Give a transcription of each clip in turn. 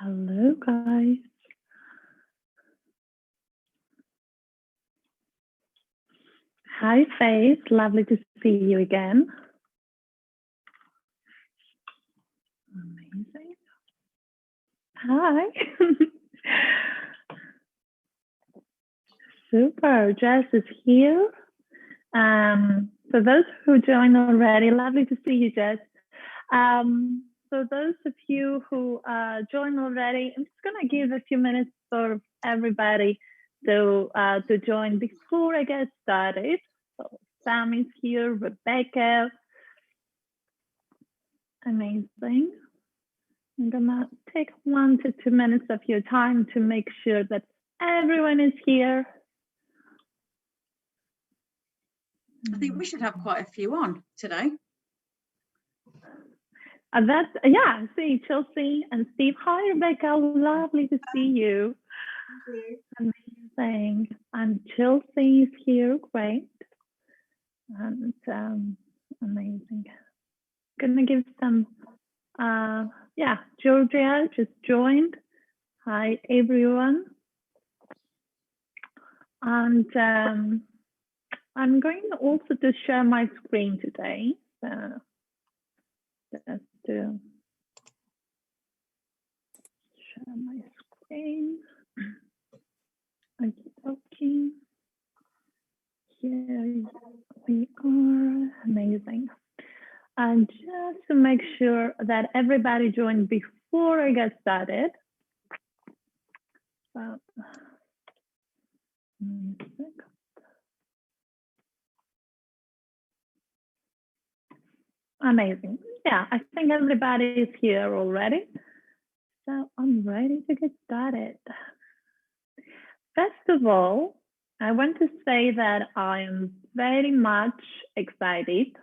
Hello, guys. Hi, Faith. Lovely to see you again. Amazing. Hi. Super. Jess is here. For those who joined already, lovely to see you, Jess. So those of you who joined already, I'm just going to give a few minutes for everybody to join before I get started. So Sam is here, Rebecca. Amazing. I'm gonna take 1 to 2 minutes of your time to make sure that everyone is here. I think we should have quite a few on today. Yeah, see Chelsea and Steve. Hi, Rebecca. Lovely to see you. Amazing. And Chelsea is here. Great. And amazing. Gonna give some. Yeah, Georgia just joined. Hi, everyone. And I'm going also to share my screen today. So just to share my screen. Okay. Here we are. Amazing. And just to make sure that everybody joined before I get started. So, amazing. Yeah, I think everybody is here already. So I'm ready to get started. First of all, I want to say that I am very much excited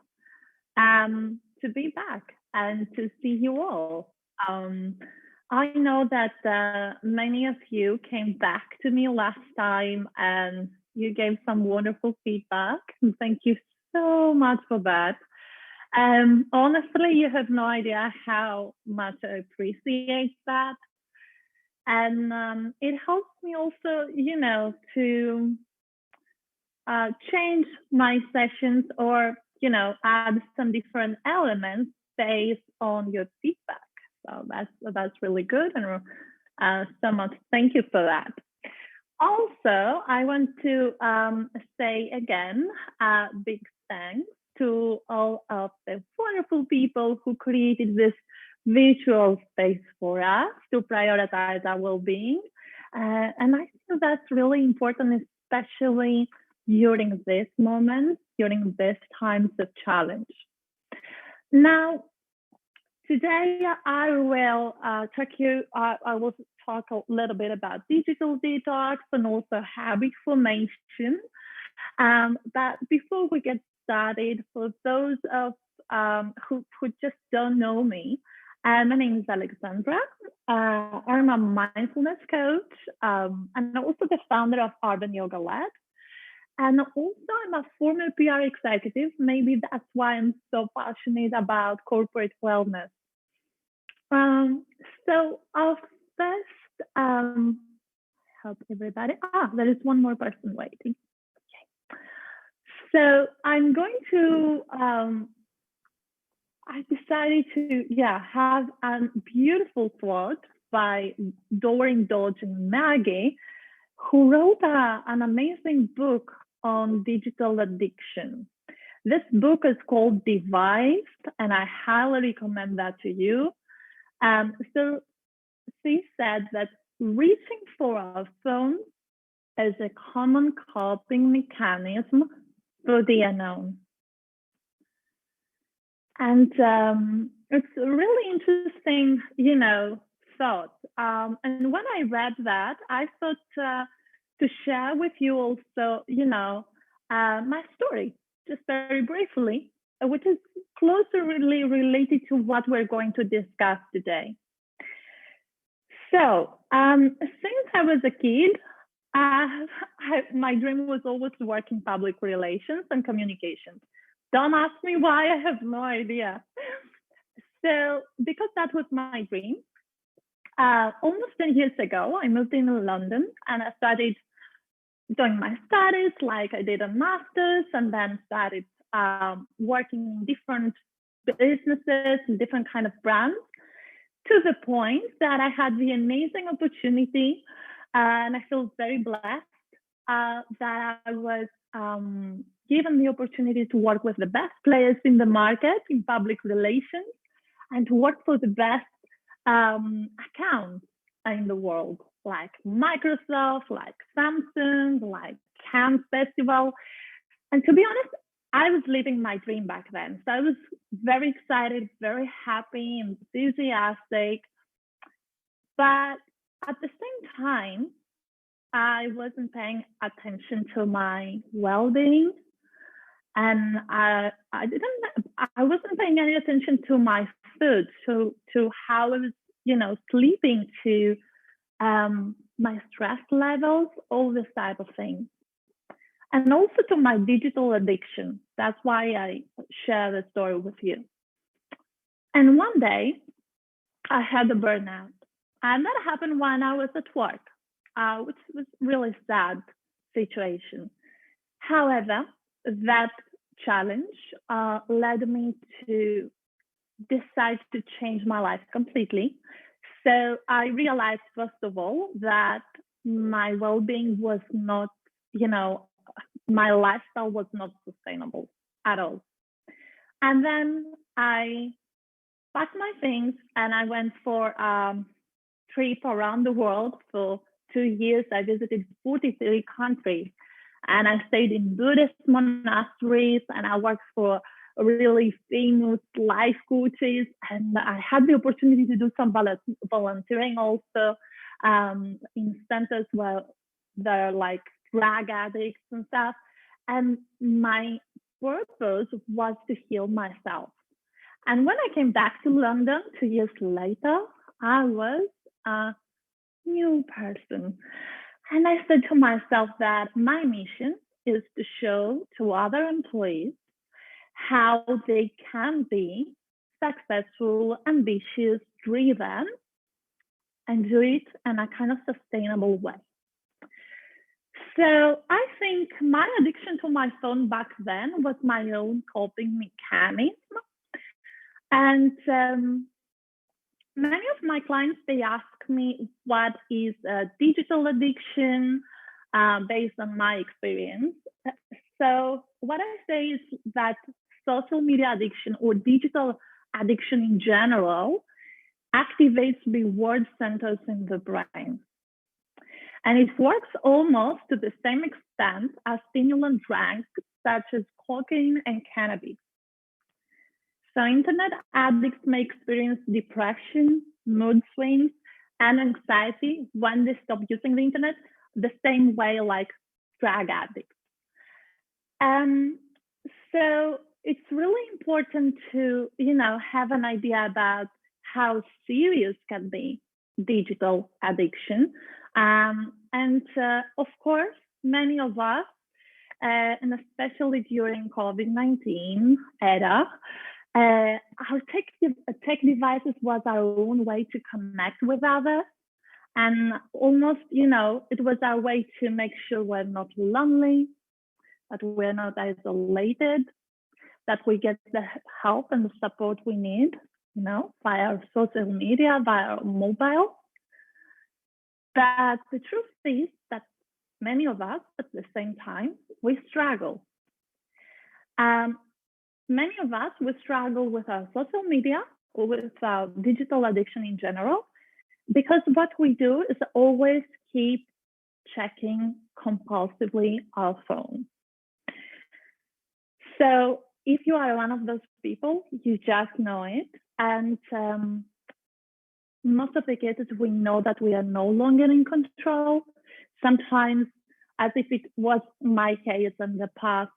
to be back and to see you all. I know that many of you came back to me last time and you gave some wonderful feedback. And thank you so much for that. Honestly, you have no idea how much I appreciate that. And it helps me also, to change my sessions or, add some different elements based on your feedback. So that's really good. And so much thank you for that. Also, I want to say again, big thanks to all of the wonderful people who created this virtual space for us to prioritize our well-being. And I think that's really important, especially during this moment, during these times of challenge. Now, today I will I will talk a little bit about digital detox and also habit formation. But before we get started, for those of who just don't know me, my name is Alexandra. I'm a mindfulness coach and also the founder of Urban Yoga Lab. And also, I'm a former PR executive. Maybe that's why I'm so passionate about corporate wellness. So I'll first help everybody. There is one more person waiting. Okay. So I'm going to, I decided to, have a beautiful quote by Doreen Dodge and Maggie, who wrote an amazing book on digital addiction. This book is called Device, and I highly recommend that to you. So she said that reaching for our phone is a common coping mechanism for the unknown. And it's a really interesting, thought. And when I read that, I thought to share with you also, my story, just very briefly, which is closely related to what we're going to discuss today. So, since I was a kid, my dream was always to work in public relations and communications. Don't ask me why, I have no idea. So, because that was my dream, Almost 10 years ago, I moved in London and I started doing my studies, like I did a master's, and then started working in different businesses and different kind of brands, to the point that I had the amazing opportunity, and I feel very blessed that I was given the opportunity to work with the best players in the market in public relations and to work for the best accounts in the world, like Microsoft, like Samsung, like Cannes Festival. And to be honest, I was living my dream back then. So I was very excited, very happy, enthusiastic. But at the same time, I wasn't paying attention to my well-being, and I wasn't paying any attention to my food, to how I was, sleeping, to my stress levels, all this type of things, and also to my digital addiction. That's why I share the story with you. And one day, I had a burnout, and that happened when I was at work, which was really sad situation. However, that challenge led me to decide to change my life completely. So I realized, first of all, that my well-being was not, my lifestyle was not sustainable at all. And then I packed my things and I went for a trip around the world for 2 years. I visited 43 countries and I stayed in Buddhist monasteries and I worked for really famous life coaches. And I had the opportunity to do some volunteering also in centers where they're like drug addicts and stuff. And my purpose was to heal myself. And when I came back to London 2 years later, I was a new person. And I said to myself that my mission is to show to other employees how they can be successful, ambitious, driven, and do it in a kind of sustainable way. So I think my addiction to my phone back then was my own coping mechanism. And many of my clients, they ask me what is a digital addiction based on my experience. So what I say is that social media addiction or digital addiction in general activates reward centers in the brain. And it works almost to the same extent as stimulant drugs such as cocaine and cannabis. So internet addicts may experience depression, mood swings, and anxiety when they stop using the internet, the same way like drug addicts. So it's really important to, have an idea about how serious can be digital addiction. Of course, many of us, and especially during COVID-19 era, our tech devices was our own way to connect with others. And almost, it was our way to make sure we're not lonely, that we're not isolated, that we get the help and the support we need, via social media, via mobile. But the truth is that many of us, at the same time, we struggle. Many of us, we struggle with our social media or with our digital addiction in general, because what we do is always keep checking compulsively our phone. So if you are one of those people, you just know it. And most of the cases, we know that we are no longer in control. Sometimes, as if it was my case in the past,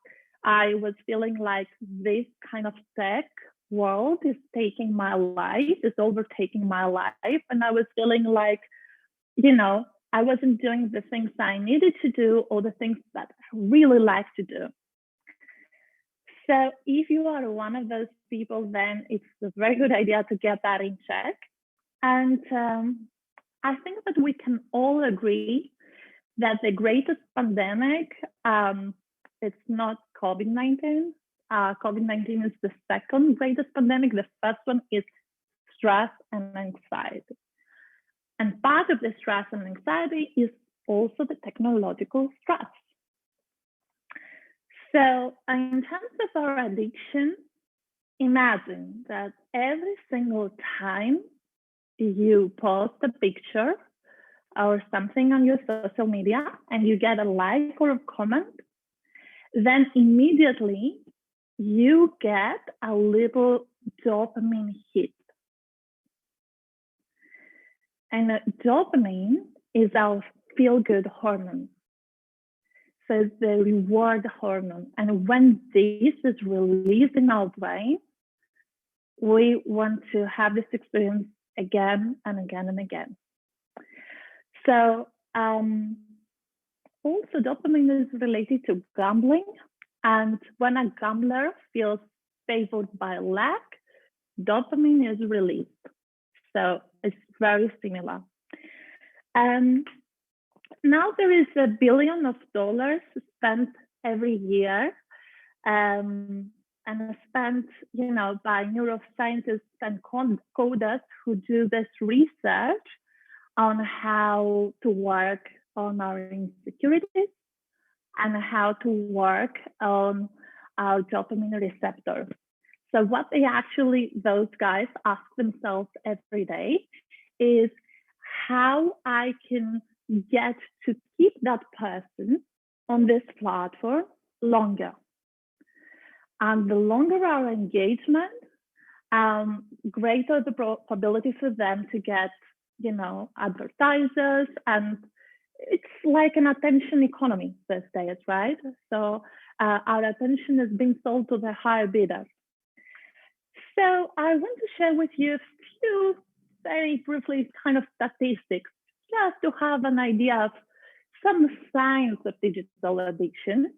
I was feeling like this kind of tech world is taking my life, is overtaking my life. And I was feeling like, I wasn't doing the things I needed to do or the things that I really like to do. So if you are one of those people, then it's a very good idea to get that in check. And I think that we can all agree that the greatest pandemic, it's not COVID-19. COVID-19 is the second greatest pandemic. The first one is stress and anxiety. And part of the stress and anxiety is also the technological stress. So in terms of our addiction, imagine that every single time you post a picture or something on your social media and you get a like or a comment, then immediately you get a little dopamine hit. And dopamine is our feel-good hormone. So it's the reward hormone. And when this is released in our brain, we want to have this experience again and again and again. So also dopamine is related to gambling. And when a gambler feels favored by luck, dopamine is released. So it's very similar. Now there is $1 billion spent every year and spent, by neuroscientists and coders who do this research on how to work on our insecurities and how to work on our dopamine receptors. So what those guys ask themselves every day is how I can get to keep that person on this platform longer. And the longer our engagement, greater the probability for them to get, advertisers. And it's like an attention economy these days, right? So our attention is being sold to the higher bidders. So I want to share with you a few very briefly kind of statistics, just to have an idea of some signs of digital addiction.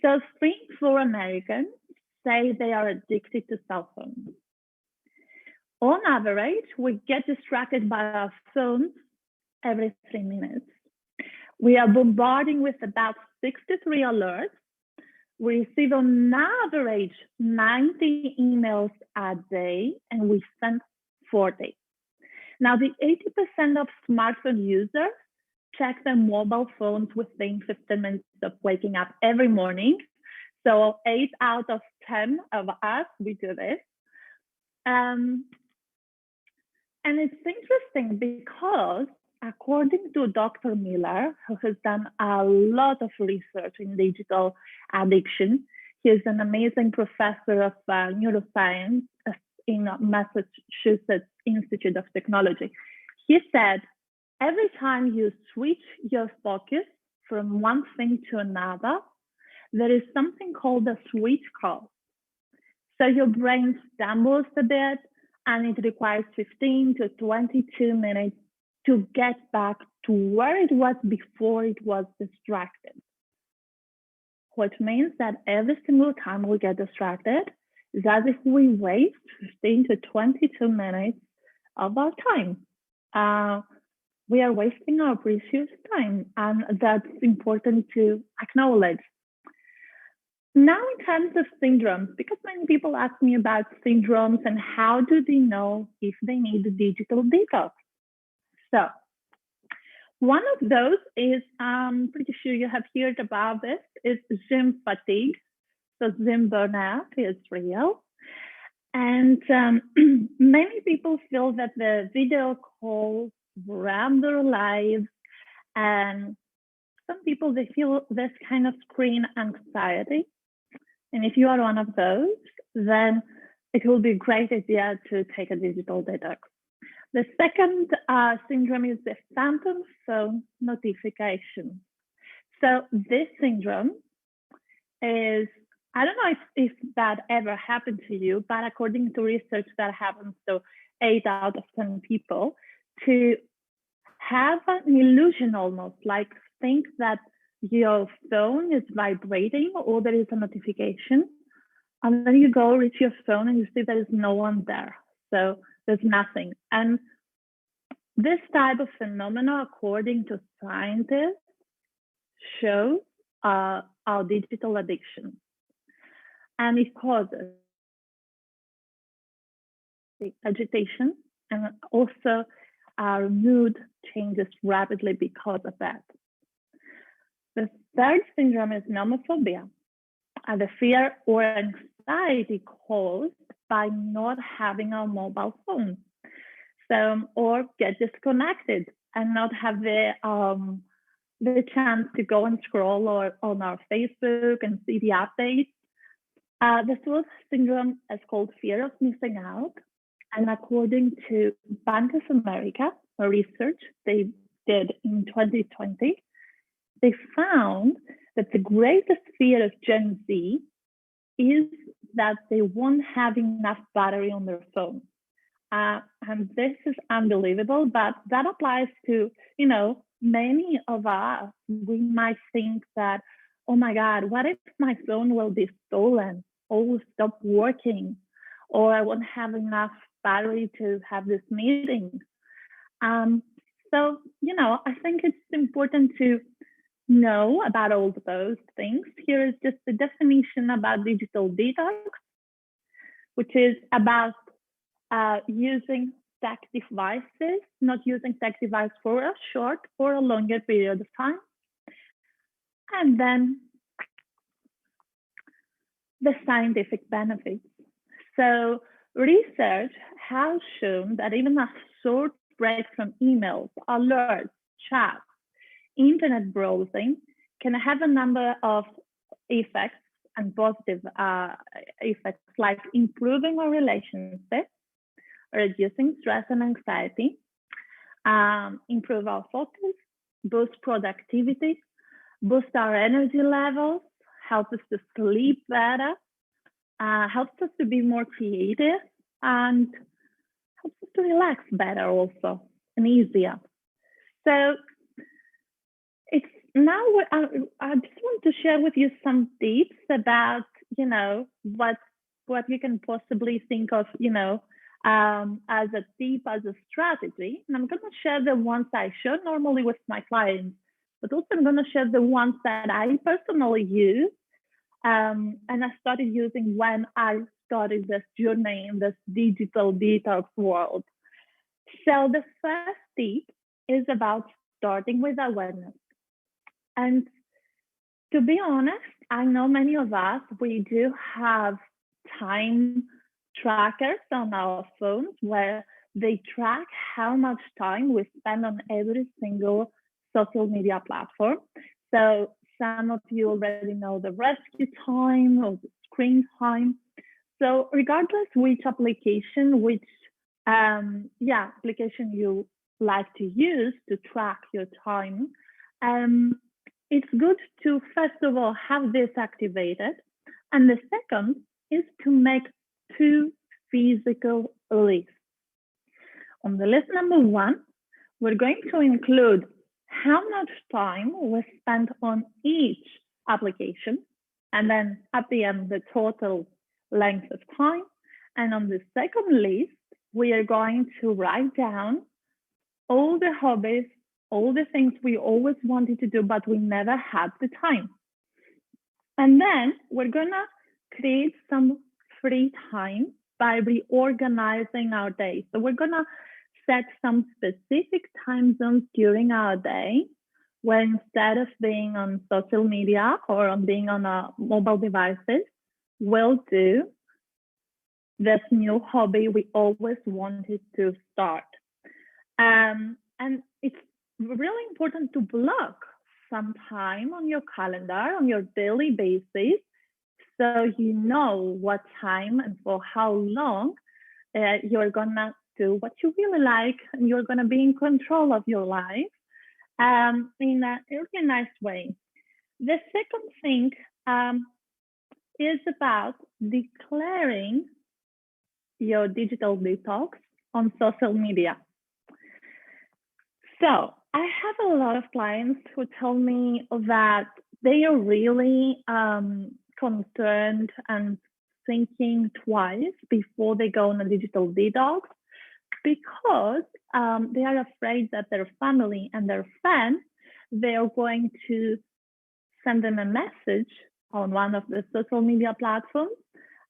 So 3 in 4 Americans say they are addicted to cell phones. On average, we get distracted by our phones every 3 minutes. We are bombarding with about 63 alerts. We receive on average 90 emails a day, and we send 40. Now, the 80% of smartphone users check their mobile phones within 15 minutes of waking up every morning. So 8 out of 10 of us, we do this. And it's interesting because according to Dr. Miller, who has done a lot of research in digital addiction, he is an amazing professor of neuroscience in Massachusetts Institute of Technology. He said, every time you switch your focus from one thing to another, there is something called a switch cost. So your brain stumbles a bit, and it requires 15 to 22 minutes to get back to where it was before it was distracted. Which means that every single time we get distracted, is as if we waste 15 to 22 minutes of our time. We are wasting our precious time, and that's important to acknowledge. Now, in terms of syndromes, because many people ask me about syndromes and how do they know if they need a digital detox. So one of those is, I'm pretty sure you have heard about this, is Zoom fatigue. So Zoom burnout is real. And many people feel that the video calls run their lives, and some people, they feel this kind of screen anxiety. And if you are one of those, then it will be a great idea to take a digital detox. The second syndrome is the phantom phone notification. So this syndrome is, I don't know if that ever happened to you, but according to research, that happens to 8 out of 10 people, to have an illusion almost, like think that your phone is vibrating or there is a notification, and then you go reach your phone and you see there is no one there. So there's nothing. And This type of phenomena, according to scientists, shows our digital addiction. And it causes the agitation, and also our mood changes rapidly because of that. The third syndrome is nomophobia, the fear or anxiety caused by not having a mobile phone. So, or get disconnected and not have the chance to go and scroll on our Facebook and see the updates. The fourth syndrome is called fear of missing out. And according to Bank of America, a research they did in 2020, they found that the greatest fear of Gen Z is that they won't have enough battery on their phone. And this is unbelievable, but that applies to, many of us. We might think that, oh my God, what if my phone will be stolen or will stop working, or I won't have enough battery to have this meeting? So, I think it's important to know about all those things. Here is just the definition about digital detox, which is about using tech devices, not using tech device for a short or a longer period of time. And then the scientific benefits. So research has shown that even a short break from emails, alerts, chats, internet browsing can have a number of effects and positive effects, like improving our relationships, reducing stress and anxiety, improve our focus, boost productivity, boost our energy levels, help us to sleep better, helps us to be more creative, and helps us to relax better also and easier. So it's now I just want to share with you some tips about, what you can possibly think of, as a tip, as a strategy. And I'm going to share the ones I share normally with my clients, but also I'm going to share the ones that I personally use. And I started using when I started this journey in this digital detox world. So the first tip is about starting with awareness. And to be honest, I know many of us, we do have time trackers on our phones where they track how much time we spend on every single social media platform. So some of you already know the rescue time or the screen time. So regardless which application, application you like to use to track your time, it's good to, first of all, have this activated. And the second is to make 2 physical lists. On the list number 1, we're going to include how much time we spent on each application, and then at the end, the total length of time. And on the second list, we are going to write down all the hobbies, all the things we always wanted to do, but we never had the time. And then we're gonna create some free time by reorganizing our day. So we're gonna set some specific time zones during our day where instead of being on social media or on being on our mobile devices, we'll do this new hobby we always wanted to start. And it's really important to block some time on your calendar on your daily basis, so you know what time and for how long you're gonna do what you really like, and you're gonna be in control of your life in a really nice way. The second thing is about declaring your digital detox on social media. So I have a lot of clients who tell me that they are really concerned and thinking twice before they go on a digital detox. because they are afraid that their family and their friends, they are going to send them a message on one of the social media platforms.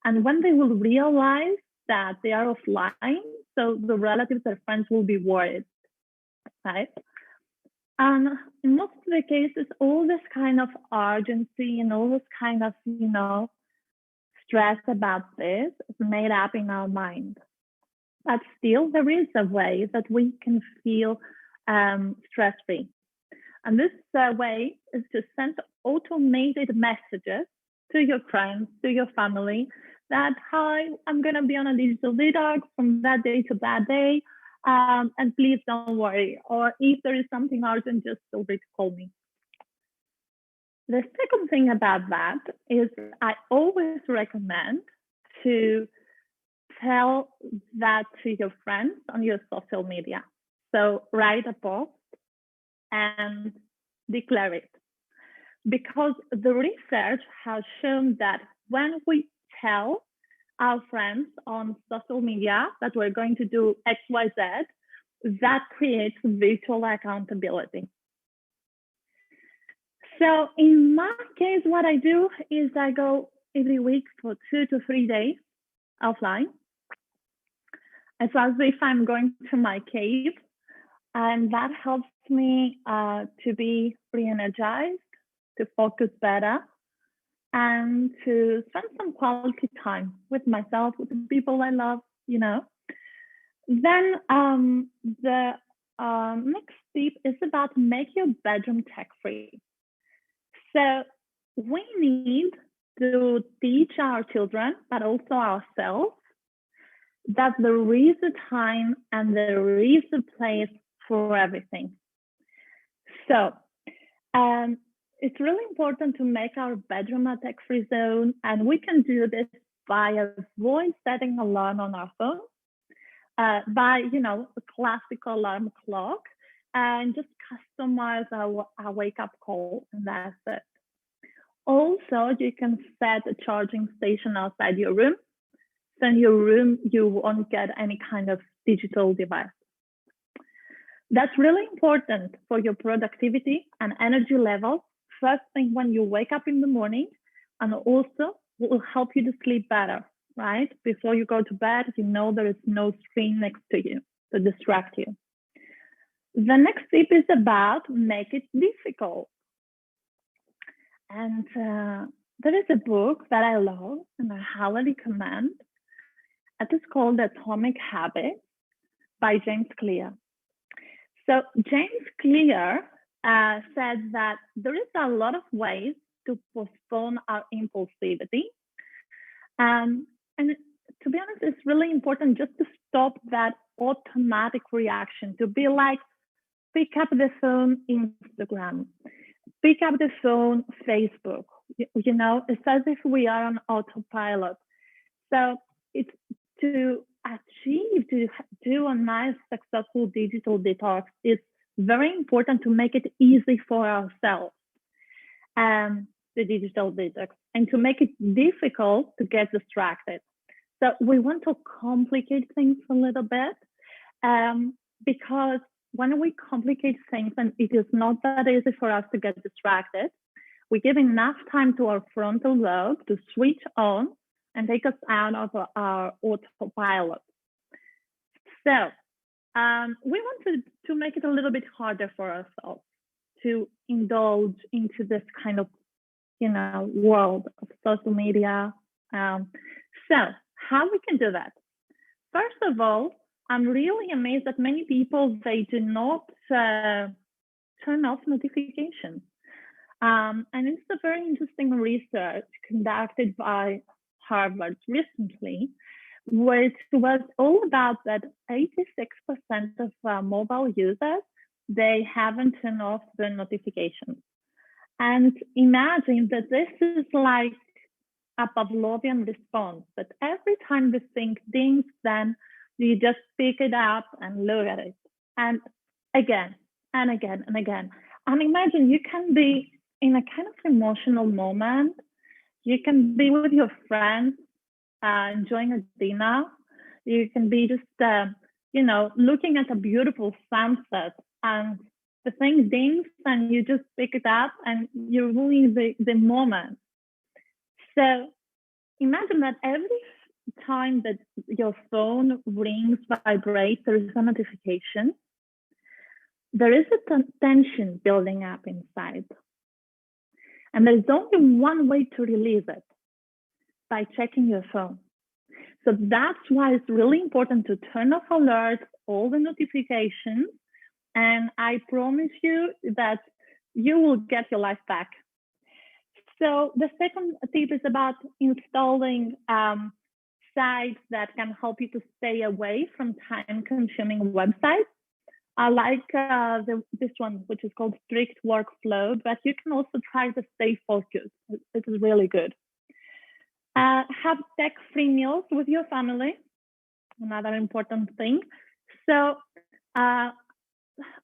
And when they will realize that they are offline, so the relatives or friends will be worried, right? And in most of the cases, all this kind of urgency and all this kind of, stress about this is made up in our mind. But still, there is a way that we can feel stress-free. And this way is to send automated messages to your friends, to your family, that, hi, I'm going to be on a digital detox from that day to that day. And please don't worry. Or if there is something urgent, just feel free to call me. The second thing about that is I always recommend to tell that to your friends on your social media. So write a post and declare it. Because the research has shown that when we tell our friends on social media that we're going to do XYZ, that creates virtual accountability. So in my case, what I do is I go every week for 2 to 3 days offline. It's as if I'm going to my cave, and that helps me to be re-energized, to focus better, and to spend some quality time with myself, with the people I love, Then the next step is about make your bedroom tech-free. So we need to teach our children, but also ourselves, that there is a time and there is a place for everything. So it's really important to make our bedroom a tech-free zone, and we can do this by avoid setting alarm on our phone, by a classical alarm clock, and just customize our wake-up call, and that's it. Also, you can set a charging station outside your room. So in your room, you won't get any kind of digital device. That's really important for your productivity and energy levels. First thing when you wake up in the morning, and also will help you to sleep better, right? Before you go to bed, there is no screen next to you to distract you. The next tip is about make it difficult. And there is a book that I love and I highly recommend. It is called Atomic Habits by James Clear. So James Clear said that there is a lot of ways to postpone our impulsivity. And to be honest, it's really important just to stop that automatic reaction, to be like, pick up the phone, Instagram, pick up the phone, Facebook. It's as if we are on autopilot. So it's to achieve, to do a nice, successful digital detox, it's very important to make it easy for ourselves, the digital detox, and to make it difficult to get distracted. So we want to complicate things a little bit, because when we complicate things and it is not that easy for us to get distracted, we give enough time to our frontal lobe to switch on and take us out of our autopilot. So we want to make it a little bit harder for ourselves to indulge into this kind of, world of social media. So how we can do that? First of all, I'm really amazed that many people, they do not turn off notifications. And it's a very interesting research conducted by Harvard recently, which was all about that 86% of mobile users, they haven't turned off their notifications. And imagine that this is like a Pavlovian response, that every time the thing dings, then you just pick it up and look at it. And again, and again, and again. And imagine you can be in a kind of emotional moment. You can be with your friends, enjoying a dinner. You can be just, looking at a beautiful sunset and the thing dings and you just pick it up and you're ruining the moment. So imagine that every time that your phone rings, vibrates, there is a notification. There is a tension building up inside. And there's only one way to release it, by checking your phone. So that's why it's really important to turn off alerts, all the notifications, and I promise you that you will get your life back. So the second tip is about installing sites that can help you to stay away from time-consuming websites. I like this one, which is called Strict Workflow, but you can also try to stay focused. It is really good. Have tech-free meals with your family, another important thing. So I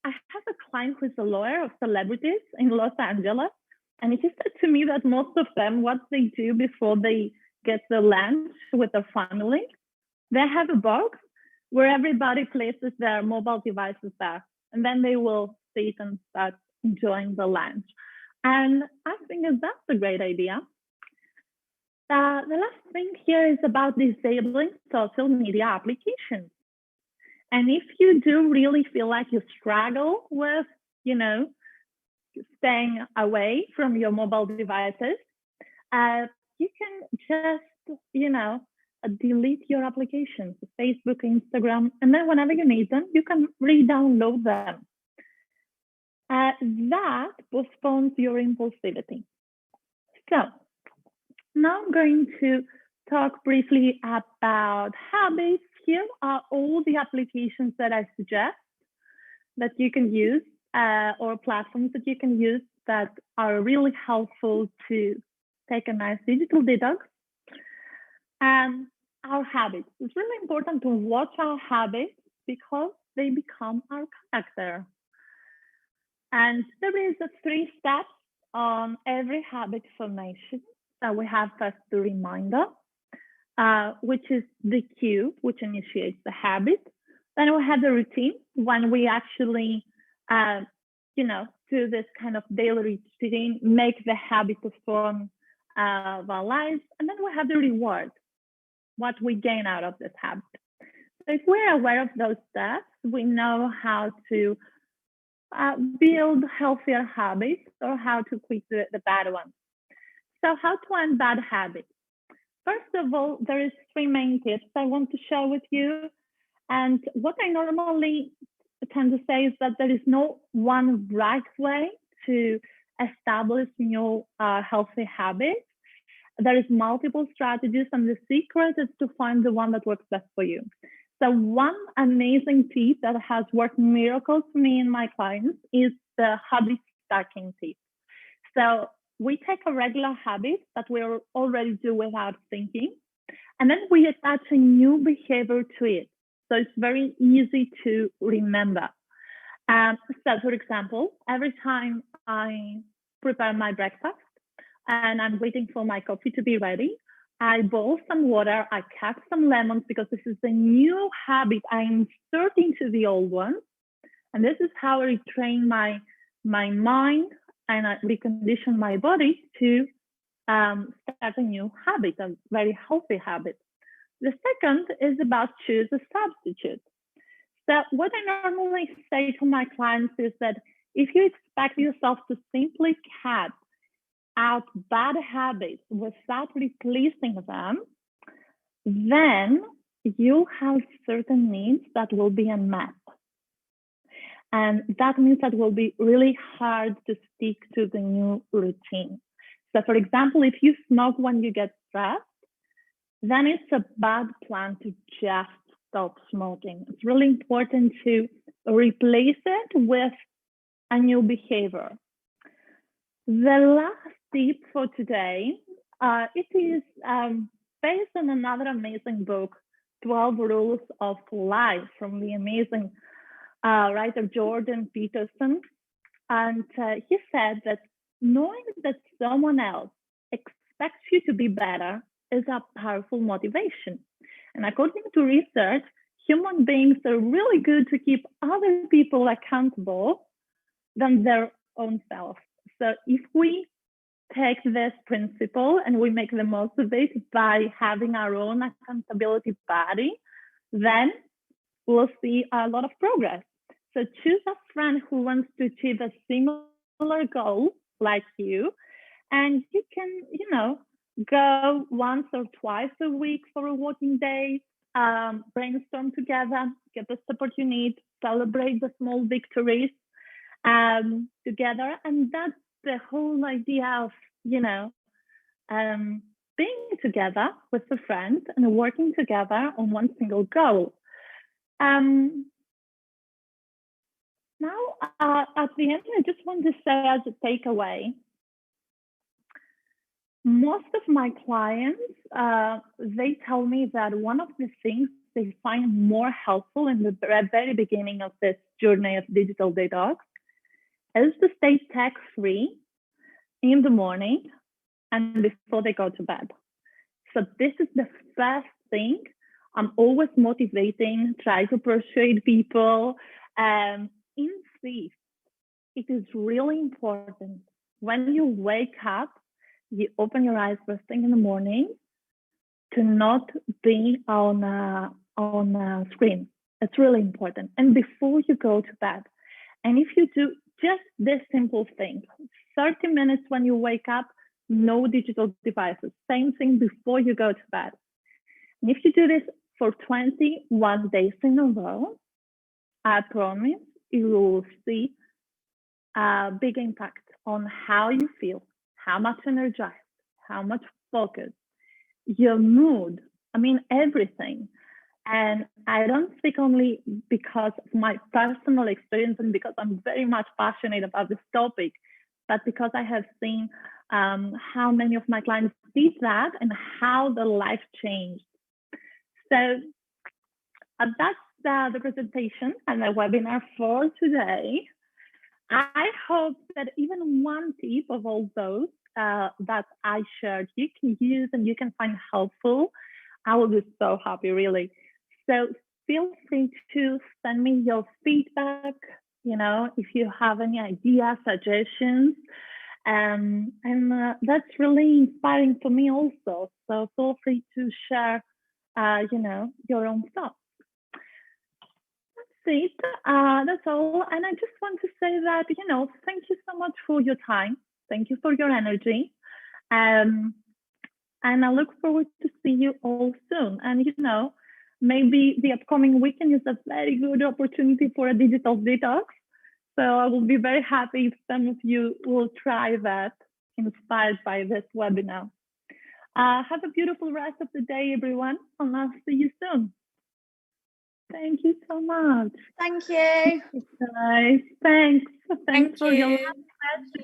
have a client who's a lawyer of celebrities in Los Angeles, and he said to me that most of them, what they do before they get the lunch with their family, they have a box where everybody places their mobile devices there, and then they will sit and start enjoying the lunch. And I think that's a great idea. The last thing here is about disabling social media applications. And if you do really feel like you struggle with, staying away from your mobile devices, you can just, delete your applications, Facebook, Instagram, and then whenever you need them, you can re-download them. That postpones your impulsivity. So now I'm going to talk briefly about habits. Here are all the applications that I suggest that you can use, or platforms that you can use that are really helpful to take a nice digital detox. And our habits. It's really important to watch our habits because they become our character. And there is 3 steps on every habit formation. So we have first the reminder, which is the cue, which initiates the habit. Then we have the routine, when we actually, do this kind of daily routine, make the habit a form of our lives. And then we have the reward, what we gain out of this habit. So if we're aware of those steps, we know how to build healthier habits or how to quit the bad ones. So how to end bad habits? First of all, there is 3 main tips I want to share with you. And what I normally tend to say is that there is no one right way to establish new healthy habits. There is multiple strategies, and the secret is to find the one that works best for you. So one amazing tip that has worked miracles for me and my clients is the habit stacking tip. So we take a regular habit that we already do without thinking, and then we attach a new behavior to it. So it's very easy to remember. So for example, every time I prepare my breakfast and I'm waiting for my coffee to be ready, I boil some water, I cut some lemons because this is the new habit I insert into the old one. And this is how I retrain my mind and I recondition my body to start a new habit, a very healthy habit. The second is about choose a substitute. So what I normally say to my clients is that if you expect yourself to simply cut out bad habits without replacing them, then you have certain needs that will be unmet. And that means that it will be really hard to stick to the new routine. So for example, if you smoke when you get stressed, then it's a bad plan to just stop smoking. It's really important to replace it with a new behavior. The last tip for today, it is based on another amazing book, 12 Rules of Life, from the amazing writer Jordan Peterson. And he said that knowing that someone else expects you to be better is a powerful motivation. And according to research, human beings are really good to keep other people accountable than their own self. So if we take this principle and we make the most of it by having our own accountability body, then we'll see a lot of progress. So choose a friend who wants to achieve a similar goal like you, and you can, go once or twice a week for a walking day, brainstorm together, get the support you need, celebrate the small victories together. And that's the whole idea of, being together with a friend and working together on one single goal. Now, at the end, I just want to say as a takeaway, most of my clients, they tell me that one of the things they find more helpful in the very beginning of this journey of digital detox is to stay tech-free in the morning and before they go to bed. So this is the first thing I'm always motivating, try to persuade people. In sleep, it is really important. When you wake up, you open your eyes first thing in the morning to not be on a screen. It's really important. And before you go to bed, and if you do just this simple thing, 30 minutes when you wake up, no digital devices. Same thing before you go to bed. And if you do this for 21 days in a row, I promise you will see a big impact on how you feel, how much energized, how much focus, your mood, everything. And I don't speak only because of my personal experience and because I'm very much passionate about this topic, but because I have seen how many of my clients did that and how their life changed. So that's the presentation and the webinar for today. I hope that even one tip of all those that I shared you can use and you can find helpful. I will be so happy, really. So feel free to send me your feedback, if you have any ideas, suggestions. And that's really inspiring for me also. So feel free to share, your own thoughts. That's it. That's all. And I just want to say that, thank you so much for your time. Thank you for your energy. And I look forward to see you all soon. And, maybe the upcoming weekend is a very good opportunity for a digital detox. So I will be very happy if some of you will try that, inspired by this webinar. Have a beautiful rest of the day, everyone, and I'll see you soon. Thank you so much. Thank you. Guys, thanks. Thank for your you.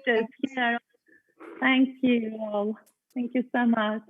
messages. Yeah. Thank you all. Thank you so much.